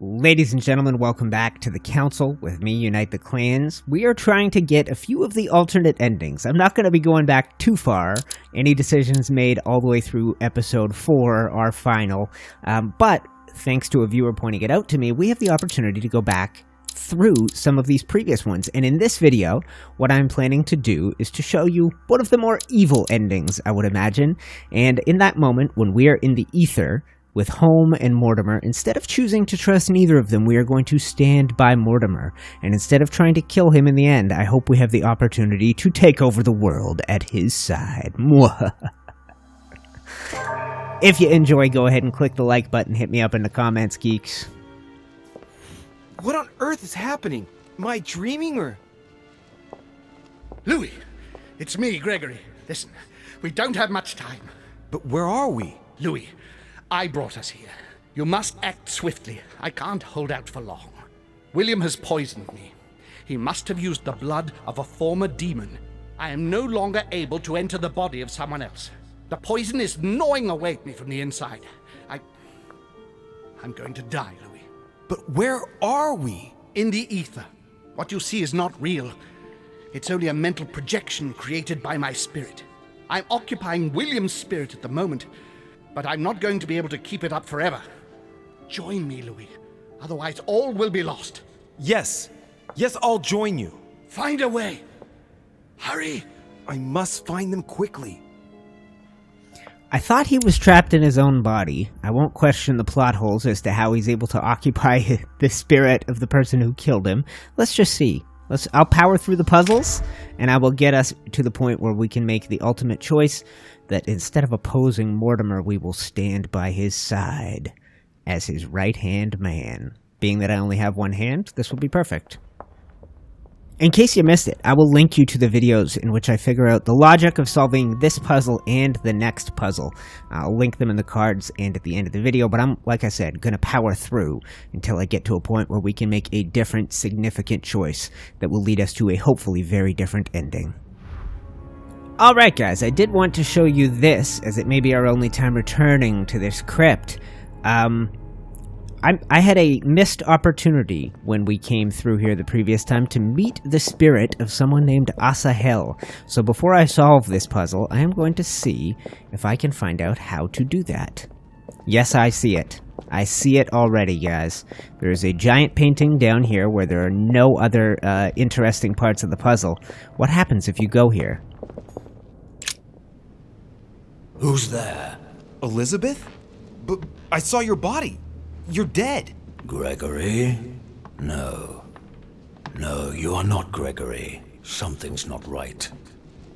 Ladies and gentlemen, welcome back to the Council with me, UniteTheClans. We are trying to get a few of the alternate endings. I'm not going to be going back too far. Any decisions made all the way through episode 4 are final. But thanks to a viewer pointing it out to me, we have the opportunity to go back through some of these previous ones. And in this video, what I'm planning to do is to show you one of the more evil endings, I would imagine. And in that moment, when we are in the ether with Holm and Mortimer, instead of choosing to trust neither of them, we are going to stand by Mortimer. And instead of trying to kill him in the end, I hope we have the opportunity to take over the world at his side. If you enjoy, go ahead and click the like button. Hit me up in the comments, geeks. What on earth is happening? Am I dreaming or... Louis, it's me, Gregory. Listen, we don't have much time. But where are we? Louis, I brought us here. You must act swiftly. I can't hold out for long. William has poisoned me. He must have used the blood of a former demon. I am no longer able to enter the body of someone else. The poison is gnawing away at me from the inside. I'm going to die, Louis. But where are we? In the ether. What you see is not real. It's only a mental projection created by my spirit. I'm occupying William's spirit at the moment, but I'm not going to be able to keep it up forever. Join me, Louis. Otherwise, all will be lost. Yes, I'll join you. Find a way. Hurry. I must find them quickly. I thought he was trapped in his own body. I won't question the plot holes as to how he's able to occupy the spirit of the person who killed him. Let's just see. I'll power through the puzzles, and I will get us to the point where we can make the ultimate choice that instead of opposing Mortimer, we will stand by his side as his right-hand man. Being that I only have one hand, this will be perfect. In case you missed it, I will link you to the videos in which I figure out the logic of solving this puzzle and the next puzzle. I'll link them in the cards and at the end of the video, but I'm, like I said, going to power through until I get to a point where we can make a different, significant choice that will lead us to a hopefully very different ending. Alright guys, I did want to show you this, as it may be our only time returning to this crypt. I had a missed opportunity when we came through here the previous time to meet the spirit of someone named Asahel. So before I solve this puzzle, I am going to see if I can find out how to do that. Yes, I see it. I see it already, guys. There is a giant painting down here where there are no other interesting parts of the puzzle. What happens if you go here? Who's there? Elizabeth? But I saw your body. You're dead. Gregory? No. No, you are not Gregory. Something's not right.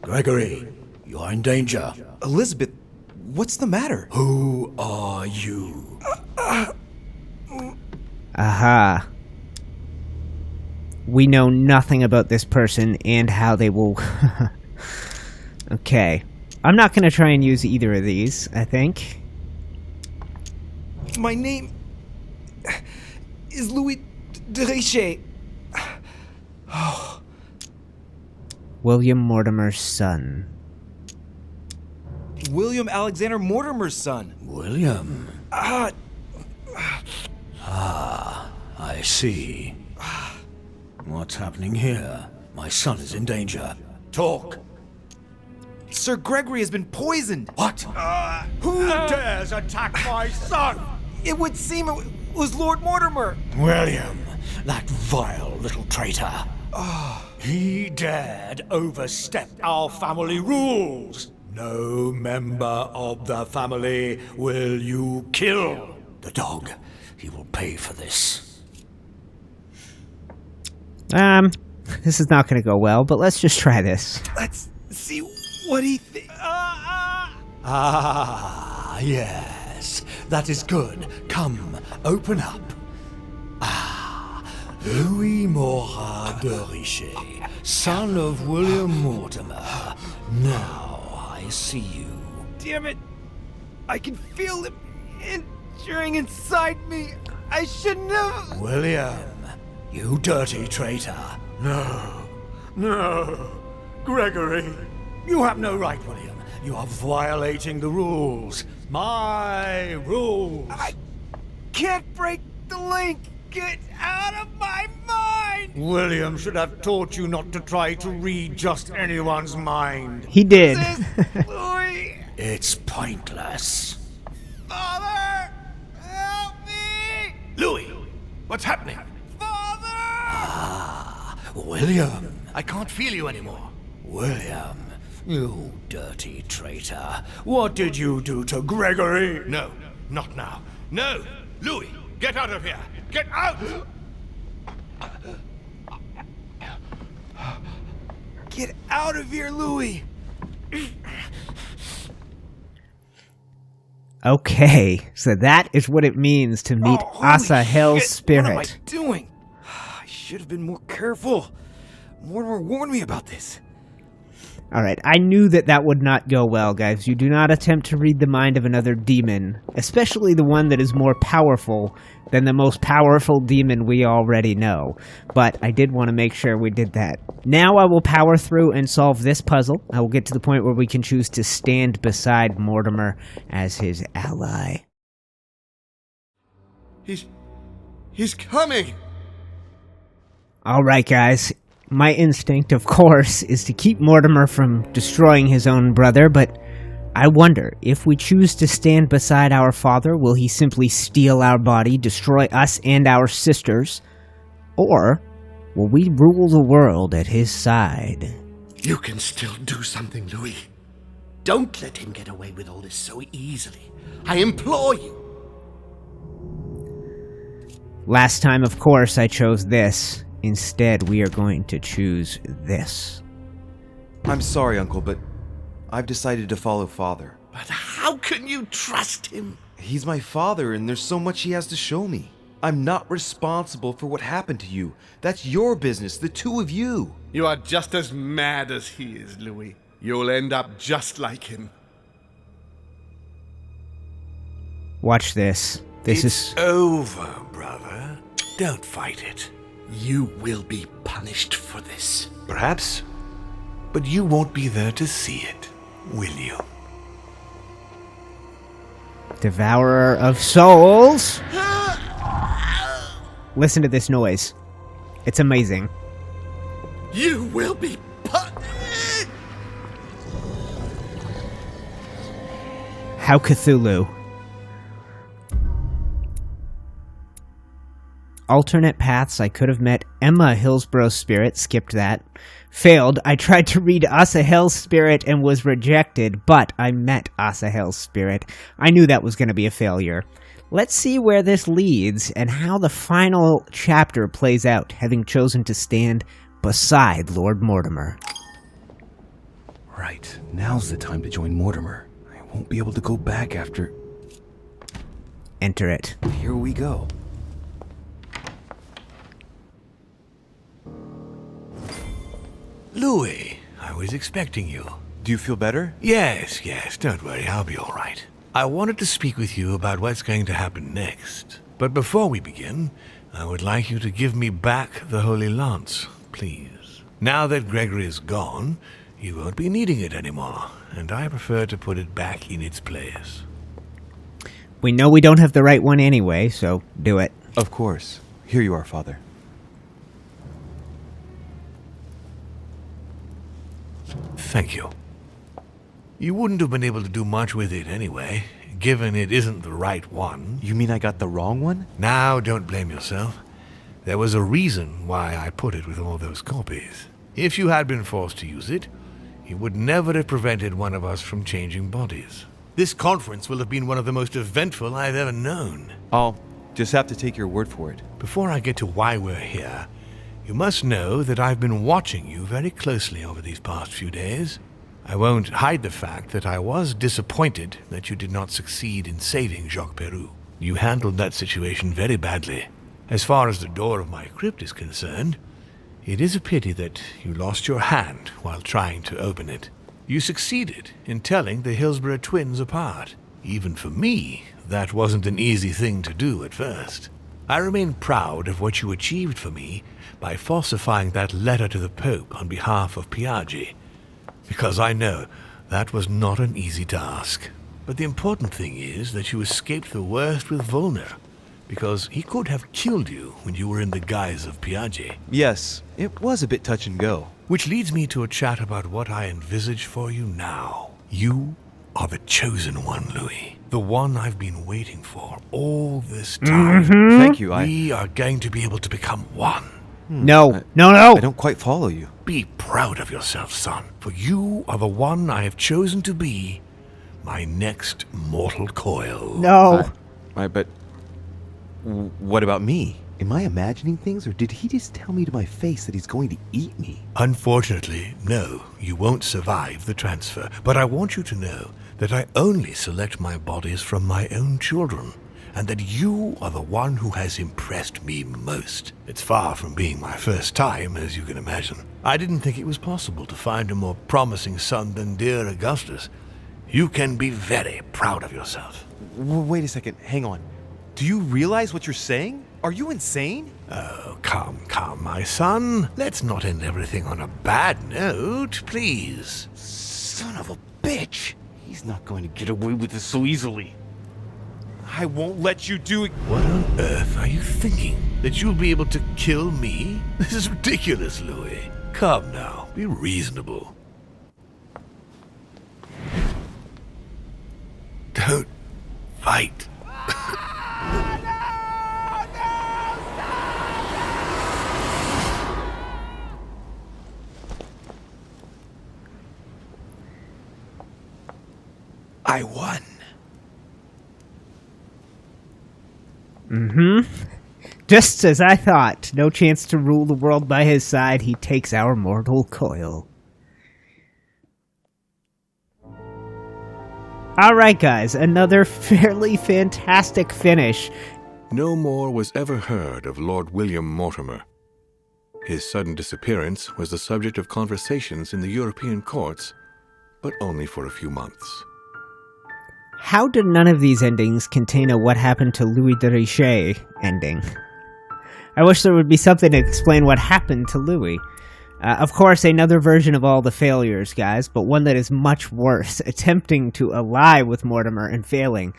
Gregory, you are in danger. Elizabeth, what's the matter? Who are you? Aha. We know nothing about this person and how they will... Okay. I'm not going to try and use either of these, I think. My name is Louis Dereche. William Mortimer's son. William Alexander Mortimer's son. William? I see. What's happening here? My son is in danger. Talk. Sir Gregory has been poisoned. What? Who dares attack my son? It would seem it was Lord Mortimer. William, that vile little traitor. He dared overstep our family rules. No member of the family will you kill. The dog, he will pay for this. This is not going to go well, but let's just try this. Let's see what he thinks. Yes, that is good. Come, open up. Louis Mortimer de Richet, son of William Mortimer. Now I see you. Damn it! I can feel him entering inside me. I shouldn't have. William, you dirty traitor. No, Gregory. You have no right, William. You are violating the rules. My rules. I can't break the link. Get out of my mind! William should have taught you not to try to read just anyone's mind. He did. Louis! It's pointless. Father! Help me! Louis, what's happening? Father! William, I can't feel you anymore. William, you dirty traitor. What did you do to Gregory? No, not now. No! Louis, get out of here! Get out! Get out of here, Louis! Okay, so that is what it means to meet Holy Asahel's shit, spirit. What am I doing? I should have been more careful. Mortimer warned me about this. Alright, I knew that that would not go well, guys. You do not attempt to read the mind of another demon, especially the one that is more powerful than the most powerful demon we already know. But I did want to make sure we did that. Now I will power through and solve this puzzle. I will get to the point where we can choose to stand beside Mortimer as his ally. He's coming! Alright, guys. My instinct, of course, is to keep Mortimer from destroying his own brother, but I wonder, if we choose to stand beside our father, will he simply steal our body, destroy us and our sisters? Or will we rule the world at his side? You can still do something, Louis. Don't let him get away with all this so easily. I implore you. Last time, of course, I chose this. Instead, we are going to choose this. I'm sorry, Uncle, but I've decided to follow Father. But how can you trust him? He's my father, and there's so much he has to show me. I'm not responsible for what happened to you. That's your business, the two of you. You are just as mad as he is, Louis. You'll end up just like him. Watch this. It's over, brother. Don't fight it. You will be punished for this. Perhaps, but you won't be there to see it, will you? Devourer of souls! Listen to this noise. It's amazing. You will be punished! How Cthulhu. Alternate paths. I could have met Emma Hillsborough's spirit. Skipped that. Failed. I tried to read Asahel's spirit and was rejected, but I met Asahel's spirit. I knew that was going to be a failure. Let's see where this leads and how the final chapter plays out, having chosen to stand beside Lord Mortimer. Right. Now's the time to join Mortimer. I won't be able to go back after... Enter it. Here we go. Louis, I was expecting you. Do you feel better? Yes, don't worry, I'll be all right. I wanted to speak with you about what's going to happen next. But before we begin, I would like you to give me back the Holy Lance, please. Now that Gregory is gone, you won't be needing it anymore, and I prefer to put it back in its place. We know we don't have the right one anyway, so do it. Of course. Here you are, Father. Thank you. You wouldn't have been able to do much with it anyway, given it isn't the right one. You mean I got the wrong one? Now, don't blame yourself. There was a reason why I put it with all those copies. If you had been forced to use it, it would never have prevented one of us from changing bodies. This conference will have been one of the most eventful I've ever known. I'll just have to take your word for it. Before I get to why we're here, you must know that I've been watching you very closely over these past few days. I won't hide the fact that I was disappointed that you did not succeed in saving Jacques Peroux. You handled that situation very badly. As far as the door of my crypt is concerned, it is a pity that you lost your hand while trying to open it. You succeeded in telling the Hillsborough twins apart. Even for me, that wasn't an easy thing to do at first. I remain proud of what you achieved for me by falsifying that letter to the Pope on behalf of Piaggi, because I know that was not an easy task. But the important thing is that you escaped the worst with Volner, because he could have killed you when you were in the guise of Piaget. Yes, it was a bit touch and go. Which leads me to a chat about what I envisage for you now. You are the chosen one, Louis. The one I've been waiting for all this time. Thank you, We are going to be able to become one. No. I don't quite follow you. Be proud of yourself, son, for you are the one I have chosen to be my next mortal coil. No. But what about me? Am I imagining things, or did he just tell me to my face that he's going to eat me? Unfortunately, no, you won't survive the transfer. But I want you to know that I only select my bodies from my own children, and that you are the one who has impressed me most. It's far from being my first time, as you can imagine. I didn't think it was possible to find a more promising son than dear Augustus. You can be very proud of yourself. Wait a second, hang on. Do you realize what you're saying? Are you insane? Oh, come, my son. Let's not end everything on a bad note, please. Son of a bitch! He's not going to get away with this so easily. I won't let you do it. What on earth are you thinking? That you'll be able to kill me? This is ridiculous, Louis. Come now, be reasonable. Don't fight. I won. Just as I thought. No chance to rule the world by his side. He takes our mortal coil. Alright guys, another fairly fantastic finish. No more was ever heard of Lord William Mortimer. His sudden disappearance was the subject of conversations in the European courts, but only for a few months. How did none of these endings contain a what happened to Louis de Richet ending? I wish there would be something to explain what happened to Louis. Of course, another version of all the failures, guys, but one that is much worse, attempting to ally with Mortimer and failing.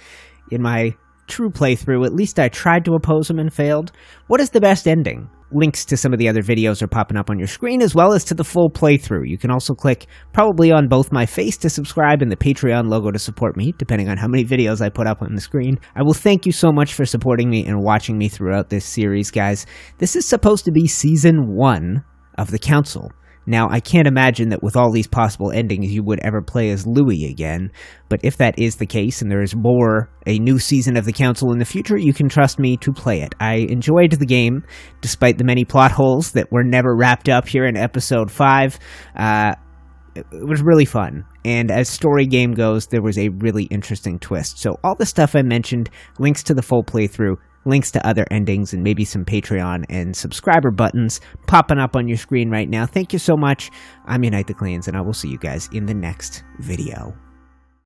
In my true playthrough, at least I tried to oppose him and failed. What is the best ending? Links to some of the other videos are popping up on your screen, as well as to the full playthrough. You can also click probably on both my face to subscribe and the Patreon logo to support me, depending on how many videos I put up on the screen. I will thank you so much for supporting me and watching me throughout this series, guys. This is supposed to be Season 1 of the Council. Now, I can't imagine that with all these possible endings you would ever play as Louis again, but if that is the case and there is a new season of the Council in the future, you can trust me to play it. I enjoyed the game, despite the many plot holes that were never wrapped up here in Episode 5. It was really fun, and as story game goes, there was a really interesting twist. So all the stuff I mentioned, links to the full playthrough, links to other endings, and maybe some Patreon and subscriber buttons popping up on your screen right now. Thank you so much. I'm UniteTheClans, and I will see you guys in the next video.